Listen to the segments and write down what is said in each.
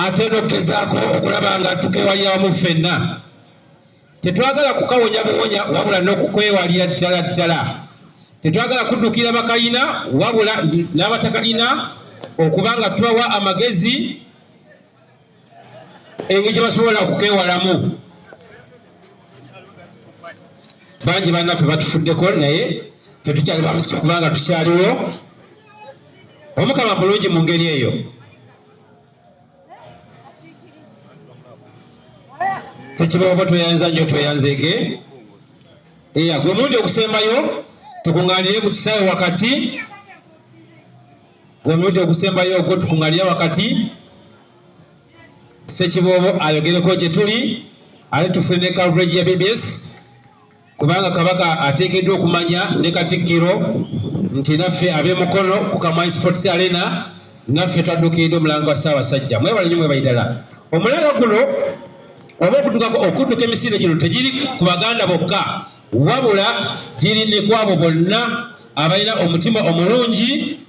ate n'okgezaako okulaba nga tukewalira wamu ffenna. Tetwagala kukawonya buwonya wabula n'okukwewalira ddala ddala. Tetwagala kuddukira bakayina wabula n'abatakalina okuba nga tubawa amagezi engeri gye basobola okukewalamu. Bangi bannaffe batufuddeko naye tetukyali bamuki kubanga tukyaliwo. Omukama bulungi mu ngeri eyo. Tekiboobo tweyanza nnyo tweyanzeege. Gwe mulundi okusembayo tukuŋŋaanire ku kisaawe wakati. Gwe mulundi okusembayo ogwo tukuŋŋaanire wakati. Ssekiboobo ayogereko gye tuli ate tufune coverage ya BBS kubanga Kabaka ateekeddwa okumanya ne Katikkiro nti naffe ab'emukono ku Kamanyi Sports Arena naffe twaddukiridde omulango wa Ssaabasajja. Mwebale nnyo mwebale ddala. Omulango guno oba okudduka emisinde gino tegiri ku Baganda bokka wabula giri ne ku abo bonna abalina omutima omulungi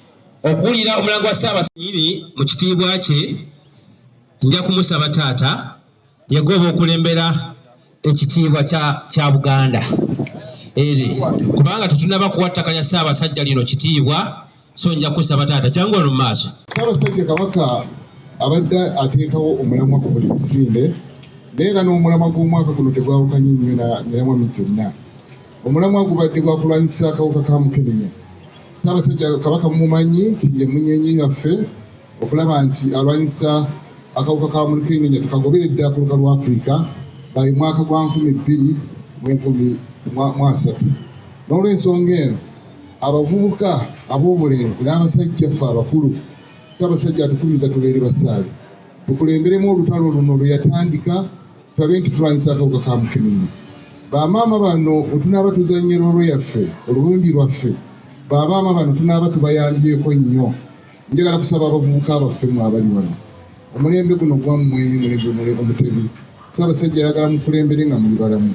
okuwulira omulango wa Ssaabasajja. Mu kitiibwa kye nja kumusaba taata yegoba okulembera ekitiibwa kya Buganda kubanga tetunaba kuwattakanya Ssaabasajja lino kitiibwa, so nja kusaba taata kyangu ono mu maaso. Ssaabasajja Kabaka abadde ateekawo omulamwa ku buli kisinde era n'omulamwa gw'omwaka guno tegwawukanye nnyo miramwa gyonna. Omulamwa gubadde gwa kulwanyisa akawuka ka Mukomye. Ssaabasajja Kabaka mumumanyi nti ye munyenye yaffe okulaba nti alwanyisa akawuka ka Mukomye tukagoberedde ku lukalu lwa Afrika by mwaka gwa 2013. N'olw'ensonga eno abavubuka ab'obulenzi n'abasajja ffe abakulu Ssaabasajja atukubiriza tubeere basaale tukulemberemu olutalo luno lwe yatandika tulabe nti tulwanyisa akawuka ka Mukomye. Bamaama bano otunaaba tuzannyira olwo yaffe olulumbi lwaffe bamaama bano tunaaba tubayambyeko nnyo. Njagala kusaba abavubuka baffe mwe abali wano omulembe guno gwammwe omutebi Ssaabasajja ayagala mukulembere nga muli balamu.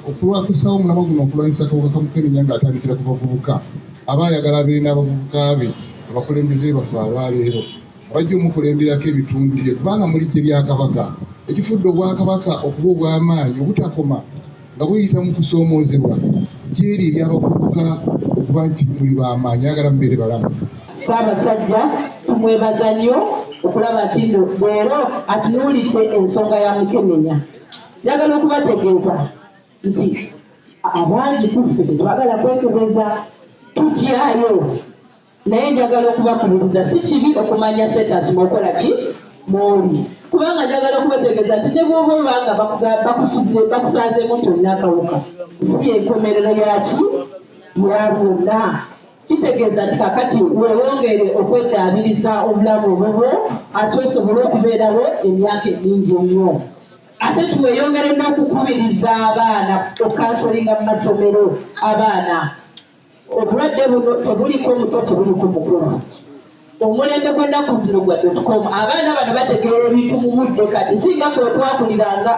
Okulwakusawo omulamwa guno okulwanyisa akawuka ka Mukomye ng'atandikira ku bavubuka abaayagala abeere n'abavubuka be abakulembeze baffe abaleero abajja omukulemberako ebitundu bye kubanga muli gye bya Kabaka ekifudde obwakabaka okuba obw'amaanyi obutakoma nga buyita mu kusoomoozebwa gyeri eri abavubuka okuba nti muli b'amaanyi ayagala mubeere balamu. Ssaabasajja tumwebaza nnyo okulaba nti leero atunuulidde ensonga ya Mukomye. Njagala okubategeeza nti abangi kuffe tetwagala kwekebeza tutyayo naye njagala okubakubiriza si kibi okumanya status mukola ki mwoli kubanga njagala okubategeeza nti ne bw'oba obanga bakusanzeemu tolina akawuka si enkomerero yaki ya bonna. Kitegeeza nti kakati weewongere okweddaabiriza obulamu obubwo ate osobole okubeerawo emyaka emingi ennyo. Ate tuweyongere n'okukubiriza abaana okansolinga mu masomero abaana. Obulwadde buno tebuliko muto tebuliko mukulu. Omulembe gw'ennaku zino gwa.com abaana bano bategeera ebintu mu budde kati singa ffe twakuliranga.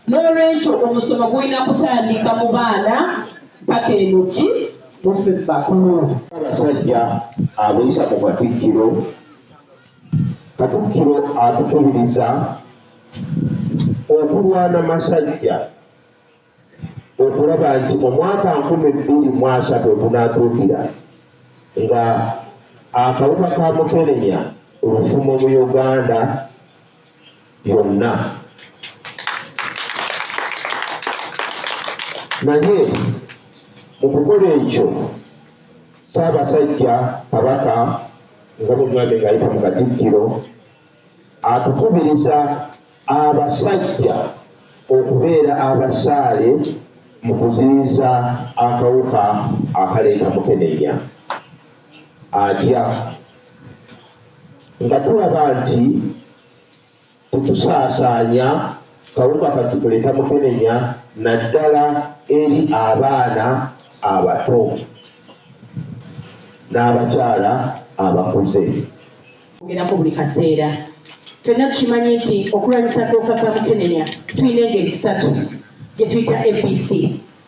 N'olwekyo omusomo gulina kutandika mu baana paka eno ki muffe bakulu. Abasajja abuyisa mu Katikkiro atukubiriza okulwana masajja okulaba nti omwaka 2023 otunaatuukira nga akawuka ka Mukomye olufumo mu Uganda yonna. Naye mu kukola ekyo Ssaabasajja Kabaka nga bw'omwami ng'ayita mu Katikkiro atukubiriza abasajja okubeera abasaale mu kuziyiza akawuka akaleeta Mukomye. Atya nga tulaba nti tetusaasaanya kawuka katikuleeta Mukomye naddala eri abaana abato n'abakyala abakuze. Ogerako buli kaseera ffenna tukimanyi nti okulwanyisa akawuka ka Mukomye tulina engeri 3 gye tuyita ABC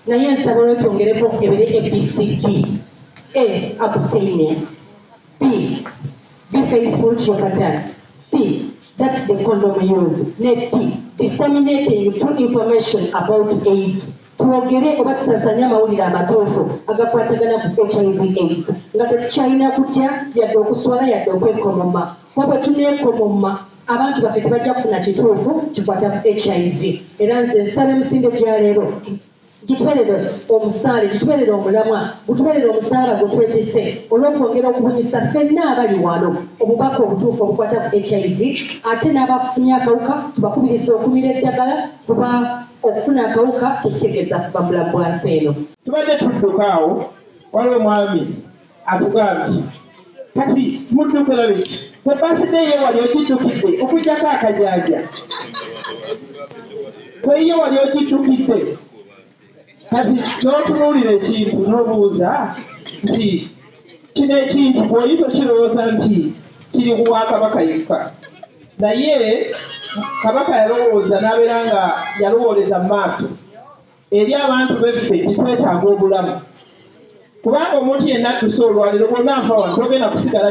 naye nsaba olwetwongereko okukebere ABCD. A. Abstinence. B. Be faithful to your pattern. C. That's the condom use. Next, disseminating true information about AIDS. Tuogere oba tusasanya amawulire amatuufu agakwatagana ku HIV/AIDS nga tetukyalina kutya yadde okuswala yadde okwekomoma wabwe tuneekomoma abantu baffe tebajja kufuna kituufu kikwata ku HIV. Era nze nsaba emisinde gya leero gitubeerere omusaale gitubeerere omulamwa gutubeerere omusaala gwe twetise olw'okwongera okubunyisa ffenna abali wano obubaka obutuufu obukwata ku HIV ate n'abafunye akawuka tubakubiriza okumira eddagala kuba okufuna akawuka tekitegeeza kuba mulamu bwansi eno. Tubadde tudduka awo waliwo mwami atugambye kati muddukira biki ebaside ye wali ogiddukidde okugjako akajanja kweiyo wali ogiddukidde kati n'otunuulira ekintu n'obuuza nti kino ekintu bw'oyita okirowooza nti kiri kuwa Kabaka yekka naye Kabaka yalowooza n'abeera nga yalowooleza mu maaso eri abantu beffe kitwetaaga obulamu kubanga omuntu yenna addusa olwaliro bwonna nfa wano togenda kusigala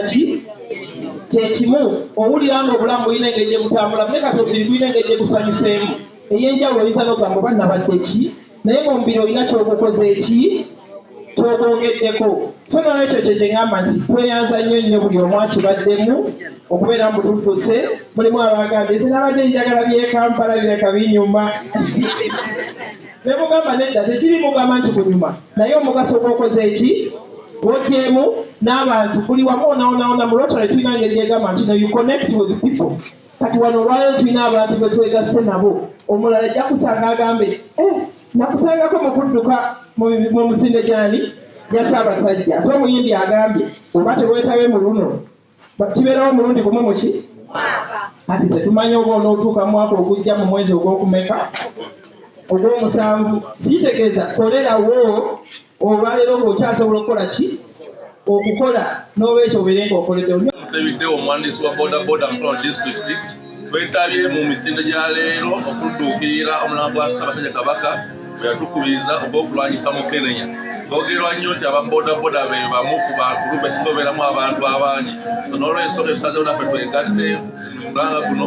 kyekimu owulira nga obulamu bulina engeri gye butambula naye kati obubiri bulina engeri gye busanyuseemu ey'enjawulo oyinza n'okugamba oba nabadde ki naye ng'omubiri olina kyogukoze eki kyogwongeddeko so nolwekyo kye kyeŋŋamba nti tweyanza nnyo buli omu akibaddemu okubeera mu butudduse mulimu abagambye nze nabadde njagala byekampala bireka binyuma ne mugamba nedda tekiri mugamba nti kunyuma naye omugaso gwokoze eki gwogyemu n'abantu buli wamu onaonaona mu lwotole tulina ngeri yegamba nti no you connect with people kati wano olwaleero tulina abantu be twegasse nabo omulala ajja kusanga agambe nakusangako mu kudduka mu misinde gyani gya Ssaabasajja ate omuyimbi agambye oba tebwetabe mu luno kibeerawo mulundi gumu muki ati tetumanyi oba onootuuka mu mwaka ogujja mu mwezi ogw'okumeka ogw'omusanvu kitegeeza kolerawo olwaleero ng'okyasobola okukola ki okukola n'olwekyo obeere ng'okoledde Tebiddewo omuwandiisi wa bodaboda Mukono District twetabye mu misinde gya leero okudduukirira omulambo gwa Ssaabasajja Kabaka bwe yatukubiriza ogw'okulwanyisa Mukenenya. Twogerwa nnyo nti ababodaboda be bamu ku bagulupu esinga obeeramu abantu abangi so n'olw'ensonga etusazeewo naffe twegatte mu mulanga guno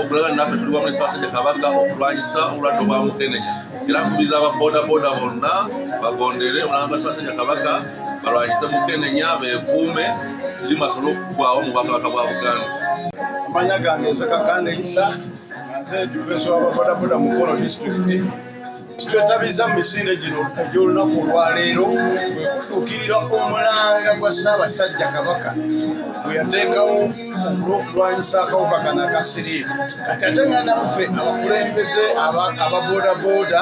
okulaga naffe tuli wamu ne Ssaabasajja Kabaka okulwanyisa obulwadde obwa Mukenenya era nkubiriza ababodaboda bonna bagondere omulanga gwa Ssaabasajja Kabaka balwanyise Mukenenya beekuume sirimu asobole okuggwaawo mu Bwakabaka bwa Buganda. Amanya gange Nzekakande Isa nze dufensi w'ababodaboda Mukono District twetabiza mu misinde gino egy'olunaku olwaleero bwe kutuukirira omulanga gwa Ssaabasajja Kabaka bwe yateekawo olw'okulwanyisa akawuka kano aka sirimu kati ate nga naffe abakulembeze ababodaboda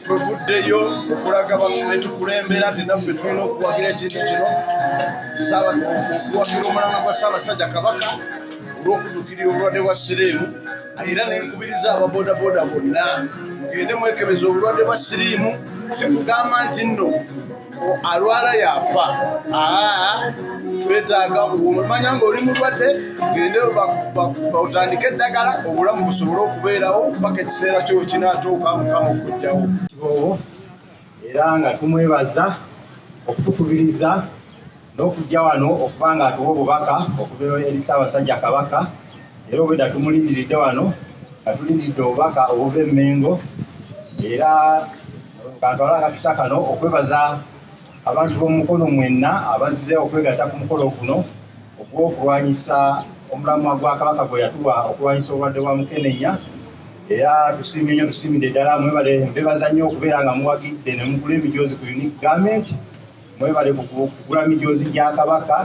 twevuddeyo okulaga betukulembera nti naffe tulina okuwagira ekintu kino okuwagira omulanga gwa Ssaabasajja Kabaka olw'okutuukirira obulwadde bwa sirimu era nenkubiriza ababodaboda bonna mugende mwekebeza obulwadde bwa sirimu si kugamba nti nno alwala yafa twetaaga omanya ngaoli mulwadde gende bawutandike eddagala obulamu busobole okubeerawo paka ekiseera kyo kinaatuuka Mukama okujjawo kiboobo era nga tumwebaza okutukubiriza n'okujja wano okuba nga atuwa obubaka okuva eri Ssaabasajja Kabaka era obwedda tumulindiridde wano nga tulindidde obubaka obuva e Mengo era kantwala akakisa kano okwebaza abantu b'omu Mukono mwenna abazze okwegatta ku mukolo guno ogw'okulwanyisa omulamwa gwa Kabaka gwe yatuwa okulwanyisa obulwadde bwa Mukenenya era tusiimye nnyo tusiimidde ddala mwebale mbebaza nnyo okubeera nga muwagidde ne mugula emijoozi ku unique garment mwebale kugula mijoozi gya Kabaka